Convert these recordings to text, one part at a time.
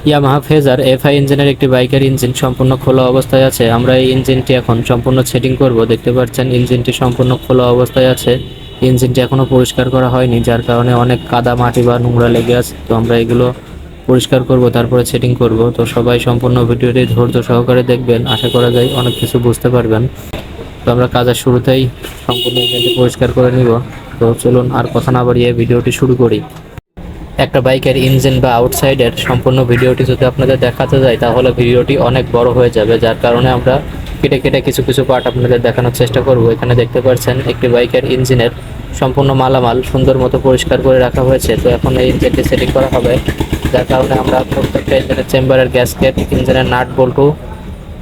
Yamaha phasor FI ইঞ্জিনের একটি বাইকের ইঞ্জিন সম্পূর্ণ খোলা অবস্থায় আছে। আমরা এই ইঞ্জিনটি এখন সম্পূর্ণ সেটিং করব। দেখতে পাচ্ছেন ইঞ্জিনটি সম্পূর্ণ খোলা অবস্থায় আছে। ইঞ্জিনটি এখনো পরিষ্কার করা হয়নি, যার কারণে অনেক কাদা মাটি বা নোংরা লেগে আছে। তো আমরা এগুলো পরিষ্কার করব, তারপরে সেটিং করব। তো সবাই সম্পূর্ণ ভিডিওটি ধৈর্য সহকারে দেখবেন, আশা করা যায় অনেক কিছু বুঝতে পারবেন। তো আমরা কাজের শুরুতেই সম্পূর্ণ ইঞ্জিনটি পরিষ্কার করে নিব। তো চলুন আর কথা না বাড়িয়ে ভিডিওটি শুরু করি। একটা বাইকের ইঞ্জিন বা আউটসাইডের সম্পূর্ণ ভিডিওটি যদি আপনাদের দেখাতে যায় তাহলে ভিডিওটি অনেক বড় হয়ে যাবে, যার কারণে আমরা কেটে কেটে কিছু কিছু পার্ট আপনাদের দেখানোর চেষ্টা করব। এখানে দেখতে পাচ্ছেন একটি বাইকের ইঞ্জিনের সম্পূর্ণ মালামাল সুন্দর মতো পরিষ্কার করে রাখা হয়েছে। তো এখন এই ইঞ্জিনটি সেটিং করা হবে, যার কারণে আমরা প্রত্যেকটা ইঞ্জিনের চেম্বারের গ্যাসকেট, ইঞ্জিনের নাট বল্টু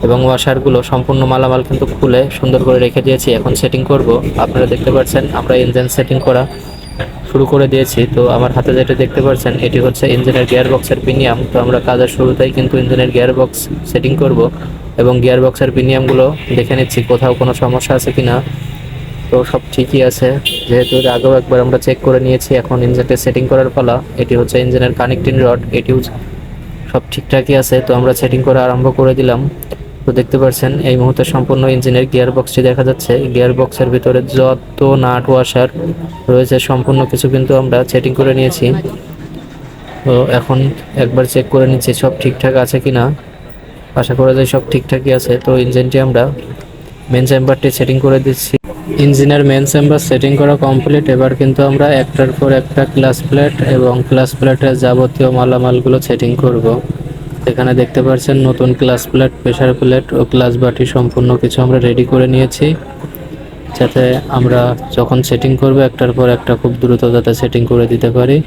এবং ওয়াশারগুলো সম্পূর্ণ মালামাল কিন্তু খুলে সুন্দর করে রেখে দিয়েছি। এখন সেটিং করব। আপনারা দেখতে পাচ্ছেন আমরা ইঞ্জিন সেটিং করা শুরু করে দিয়েছি। তো আমার হাতে যেটা দেখতে পাচ্ছেন এটি হচ্ছে ইঞ্জিনের গিয়ার বক্সের প্রিমিয়াম। তো আমরা কাজের শুরুতেই কিন্তু ইঞ্জিনের গিয়ার বক্স সেটিং করব এবং গিয়ার বক্সের প্রিমিয়ামগুলো দেখে নিচ্ছি কোথাও কোনো সমস্যা আছে কিনা। তো সব ঠিকই আছে, যেহেতু এর আগেও একবার আমরা চেক করে নিয়েছি। এখন ইঞ্জিনটা সেটিং করার পালা। এটি হচ্ছে ইঞ্জিনের কানেক্টিং রড, এটিও সব ঠিকঠাকই আছে। তো আমরা সেটিং করা আরম্ভ করে দিলাম। তো দেখতে পাচ্ছেন এই মুহূর্তে সম্পূর্ণ ইঞ্জিনের গিয়ার বক্সটি দেখা যাচ্ছে। গিয়ার বক্সের ভিতরে যত নাট ওয়াশার রয়েছে সম্পূর্ণ কিছু কিন্তু আমরা সেটিং করে নিয়েছি। তো এখন একবার চেক করে নিচ্ছি সব ঠিকঠাক আছে কিনা। আশা করা যায় সব ঠিকঠাকই আছে। তো ইঞ্জিনটি আমরা মেন চেম্বারটি সেটিং করে দিচ্ছি। ইঞ্জিনের মেন চেম্বার সেটিং করা কমপ্লিট। এবার কিন্তু আমরা একটার পর একটা ক্লাচ প্লেট এবং ক্লাচ প্লেটের যাবতীয় মালামালগুলো সেটিং করব। এখানে দেখতে পাচ্ছেন নতুন ক্লাচ প্লেট, প্রেসার প্লেট ও ক্লাচ বাটি সম্পূর্ণ কিছু আমরা রেডি করে নিয়েছি, যাতে আমরা যখন সেটিং করব একটার পর একটা খুব দ্রুত যাতে সেটিং করে দিতে পারি।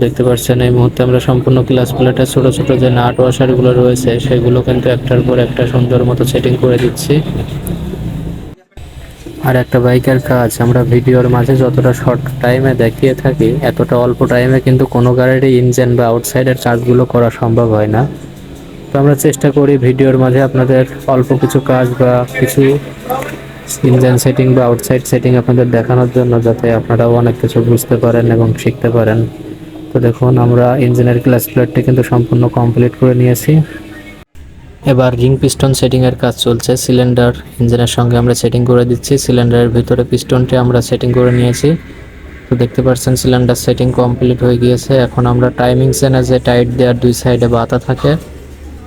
দেখতে পাচ্ছেন এই মুহূর্তে আমরা সম্পূর্ণ ক্লাচ প্লেটের ছোটো ছোটো যে নাট ওয়াশারগুলো রয়েছে সেগুলো কিন্তু একটার পর একটা সুন্দর মতো সেটিং করে দিচ্ছি। আর একটা বাইকের কাজ আমরা ভিডিওর মাঝে যতটা শর্ট টাইমে দেখিয়ে থাকি, এতটা অল্প টাইমে কিন্তু কোনো গাড়ির ইঞ্জিন বা আউটসাইডের কাজগুলো করা সম্ভব হয় না। তো আমরা চেষ্টা করি ভিডিওর মাঝে আপনাদের অল্প কিছু কাজ বা কিছু ইঞ্জিন সেটিং বা আউটসাইড সেটিং আপনাদের দেখানোর জন্য, যাতে আপনারাও অনেক কিছু বুঝতে পারেন এবং শিখতে পারেন। তো দেখুন আমরা ইঞ্জিনের ক্লাচ প্লেটটি কিন্তু সম্পূর্ণ কমপ্লিট করে নিয়েছি। এবার রিং পিস্টন সেটিংয়ের কাজ চলছে। সিলিন্ডার ইঞ্জিনের সঙ্গে আমরা সেটিং করে দিচ্ছি। সিলিন্ডারের ভিতরে পিস্টনটি আমরা সেটিং করে নিয়েছি। তো দেখতে পাচ্ছেন সিলিন্ডার সেটিং কমপ্লিট হয়ে গিয়েছে। এখন আমরা টাইমিং চেনে যে টাইট দেওয়ার দুই সাইডে বাতা থাকে,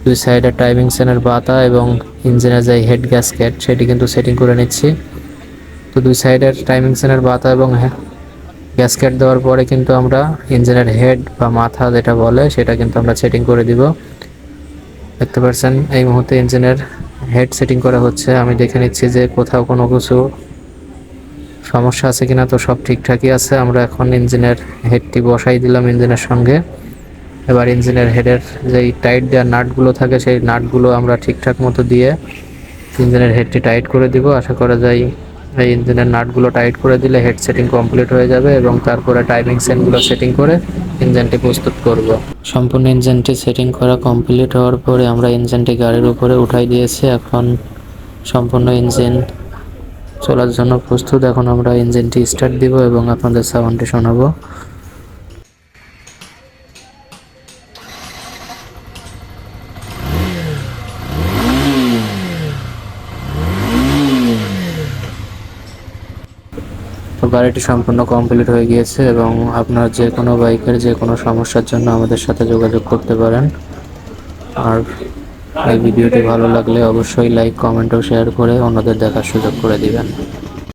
দুই সাইডে টাইমিং চেনের বাতা এবং ইঞ্জিনের যে হেড গ্যাসকেট সেটি কিন্তু সেটিং করে নিচ্ছি। তো দুই সাইডের টাইমিং চেনের বাতা এবং গ্যাসকেট দেওয়ার পরে কিন্তু আমরা ইঞ্জিনের হেড বা মাথা যেটা বলে সেটা কিন্তু আমরা সেটিং করে দিব। দেখতে পাচ্ছেন এই মুহূর্তে ইঞ্জিনের হেড সেটিং করা হচ্ছে। আমি দেখে নিচ্ছি যে কোথাও কোনো কিছু সমস্যা আছে কিনা। তো সব ঠিকঠাকই আছে। আমরা এখন ইঞ্জিনের হেডটি বসাই দিলাম ইঞ্জিনের সঙ্গে। এবার ইঞ্জিনের হেডের যেই টাইট দেওয়ার নাটগুলো থাকে সেই নাটগুলো আমরা ঠিকঠাক মতো দিয়ে ইঞ্জিনের হেডটি টাইট করে দিব। আশা করা যায় এই ইঞ্জিনের নাটগুলো টাইট করে দিলে হেড সেটিং কমপ্লিট হয়ে যাবে এবং তারপরে টাইমিং চেনগুলো সেটিং করে ইঞ্জিনটি প্রস্তুত করব। সম্পূর্ণ ইঞ্জিনটি সেটিং করা কমপ্লিট হওয়ার পরে আমরা ইঞ্জিনটি গাড়ির উপরে উঠাই দিয়েছি। এখন সম্পূর্ণ ইঞ্জিন চলার জন্য প্রস্তুত। এখন আমরা ইঞ্জিনটি স্টার্ট দিব এবং আপনাদের সাউন্ডটি শোনাবো। তো গাড়িটি সম্পূর্ণ কমপ্লিট হয়ে গিয়েছে এবং আপনার যে কোনো বাইকের যে কোনো সমস্যার জন্য আমাদের সাথে যোগাযোগ করতে পারেন। আর এই ভিডিওটি ভালো লাগলে অবশ্যই লাইক, কমেন্ট ও শেয়ার করে অন্যদের দেখার সুযোগ করে দিবেন।